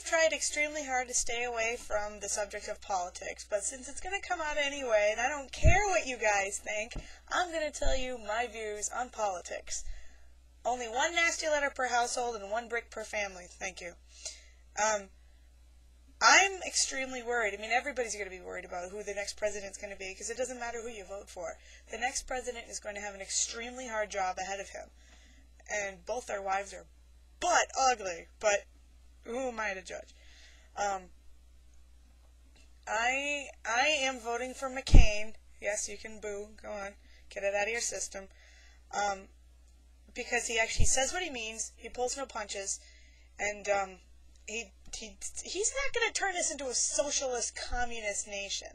tried extremely hard to stay away from the subject of politics, but since it's going to come out anyway, and I don't care what you guys think, I'm going to tell you my views on politics. Only one nasty letter per household and one brick per family. Thank you. I'm extremely worried. I mean, everybody's going to be worried about who the next president's going to be, because it doesn't matter who you vote for. The next president is going to have an extremely hard job ahead of him. And both their wives are butt ugly, but who am I to judge? I am voting for McCain. Yes, you can boo. Go on. Get it out of your system. Because he actually says what he means. He pulls no punches. And he's not going to turn us into a socialist communist nation.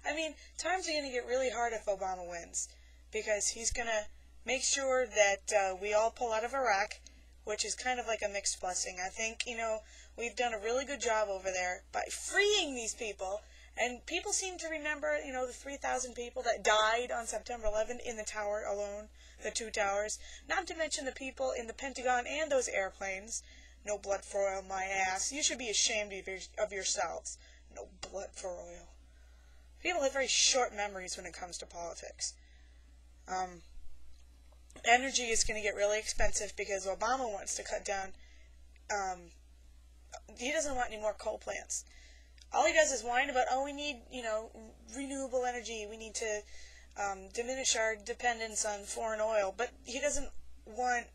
I mean, times are going to get really hard if Obama wins, because he's going to make sure that we all pull out of Iraq, which is kind of like a mixed blessing. I think, we've done a really good job over there by freeing these people, and people seem to remember, the 3,000 people that died on September 11th in the tower alone, the two towers, not to mention the people in the Pentagon and those airplanes. No blood for oil, my ass. You should be ashamed of yourselves. No blood for oil. People have very short memories when it comes to politics. Energy is going to get really expensive because Obama wants to cut down. He doesn't want any more coal plants. All he does is whine about, we need, renewable energy. We need to diminish our dependence on foreign oil. But he doesn't want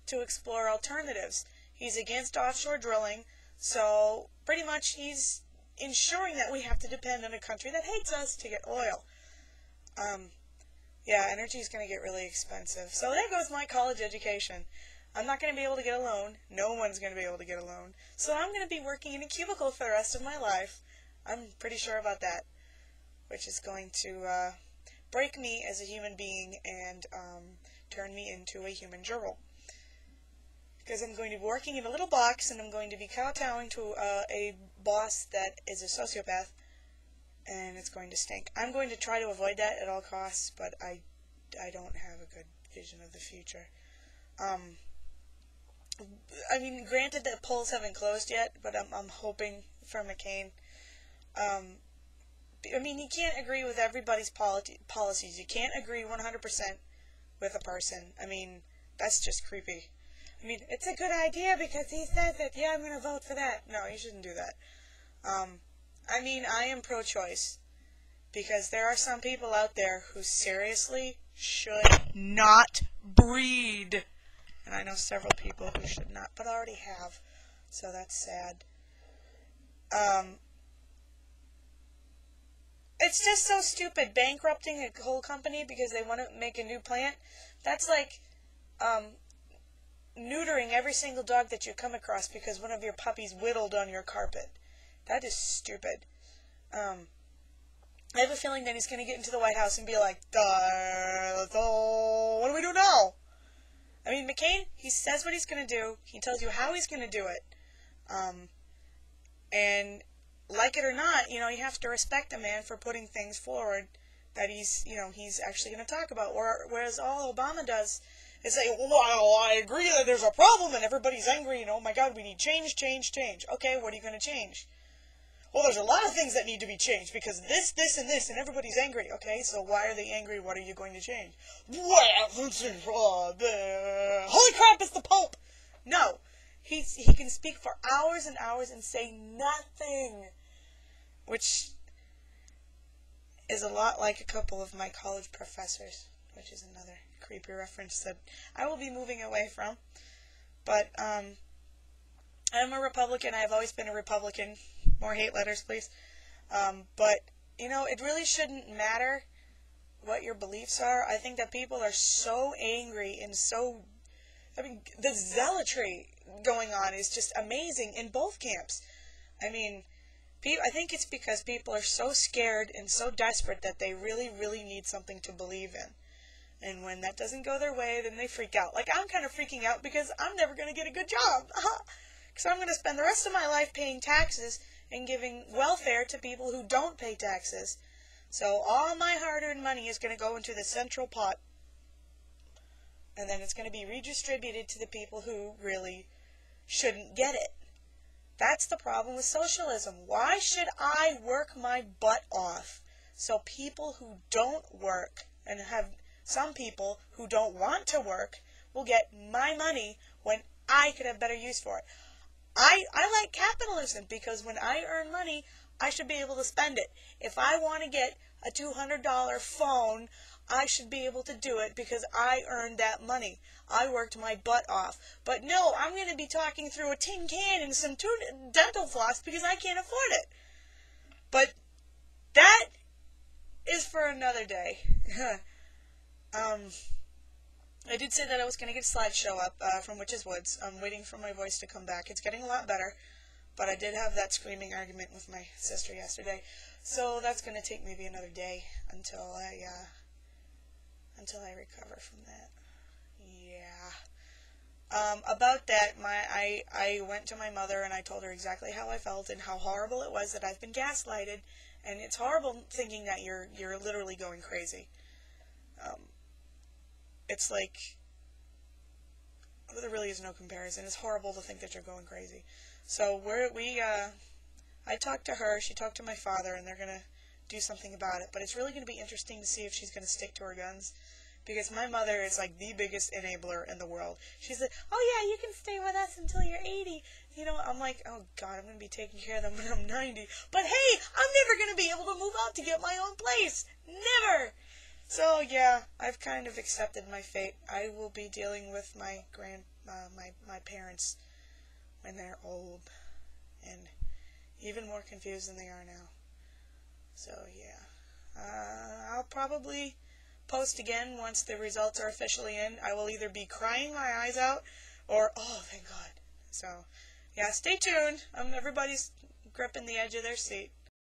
to explore alternatives. He's against offshore drilling, so pretty much he's ensuring that we have to depend on a country that hates us to get oil. Yeah, energy is going to get really expensive. So there goes my college education. I'm not going to be able to get a loan. No one's going to be able to get a loan. So I'm going to be working in a cubicle for the rest of my life. I'm pretty sure about that, which is going to break me as a human being and turn me into a human gerbil. Because I'm going to be working in a little box, and I'm going to be kowtowing to a boss that is a sociopath, and it's going to stink. I'm going to try to avoid that at all costs, but I don't have a good vision of the future. I mean, granted that polls haven't closed yet, but I'm hoping for McCain. I mean, you can't agree with everybody's policies. You can't agree 100% with a person. I mean, that's just creepy. I mean, it's a good idea because he says it. Yeah, I'm going to vote for that. No, you shouldn't do that. I mean, I am pro-choice because there are some people out there who seriously should not breed. And I know several people who should not, but already have. So that's sad. It's just so stupid, bankrupting a whole company because they want to make a new plant. That's like, neutering every single dog that you come across because one of your puppies whittled on your carpet. That is stupid. I have a feeling that he's going to get into the White House and be like, what do we do now? I mean, McCain, he says what he's going to do. He tells you how he's going to do it. And like it or not, you have to respect a man for putting things forward that he's actually going to talk about. Whereas all Obama does is say, well, I agree that there's a problem and everybody's angry and, oh my God, we need change. Okay, what are you going to change? Well, there's a lot of things that need to be changed because this, and this, and everybody's angry. Okay, so why are they angry? What are you going to change? Well, holy crap, it's the Pope! No, he can speak for hours and hours and say nothing, which is a lot like a couple of my college professors, which is another creepy reference that I will be moving away from. But I'm a Republican. I've always been a Republican. More hate letters, please. But, it really shouldn't matter what your beliefs are. I think that people are so angry and the zealotry going on is just amazing in both camps. I mean, I think it's because people are so scared and so desperate that they really, really need something to believe in. And when that doesn't go their way, then they freak out. Like, I'm kind of freaking out because I'm never going to get a good job. Because I'm going to spend the rest of my life paying taxes and giving welfare to people who don't pay taxes. So all my hard-earned money is going to go into the central pot. And then it's going to be redistributed to the people who really shouldn't get it. That's the problem with socialism. Why should I work my butt off so people who don't work and have some people who don't want to work will get my money when I could have better use for it? I like capitalism because when I earn money, I should be able to spend it. If I want to get a $200 phone, I should be able to do it because I earned that money. I worked my butt off. But no, I'm going to be talking through a tin can and some dental floss because I can't afford it. But that is for another day. I did say that I was going to get a slideshow up from Witches Woods. I'm waiting for my voice to come back. It's getting a lot better, but I did have that screaming argument with my sister yesterday. So that's going to take maybe another day until I recover from that. Yeah. About that, I went to my mother and I told her exactly how I felt and how horrible it was that I've been gaslighted, and it's horrible thinking that you're literally going crazy. It's like, there really is no comparison. It's horrible to think that you're going crazy. So I talked to her, she talked to my father, and they're gonna do something about it. But it's really gonna be interesting to see if she's gonna stick to her guns. Because my mother is like the biggest enabler in the world. She's like, oh yeah, you can stay with us until you're 80. You know, I'm like, oh God, I'm going to be taking care of them when I'm 90. But hey, I'm never going to be able to move out to get my own place. Never! So yeah, I've kind of accepted my fate. I will be dealing with my my parents when they're old. And even more confused than they are now. So yeah. I'll probably post again once the results are officially in. I will either be crying my eyes out or, oh, thank God. So, yeah, stay tuned. Everybody's gripping the edge of their seat.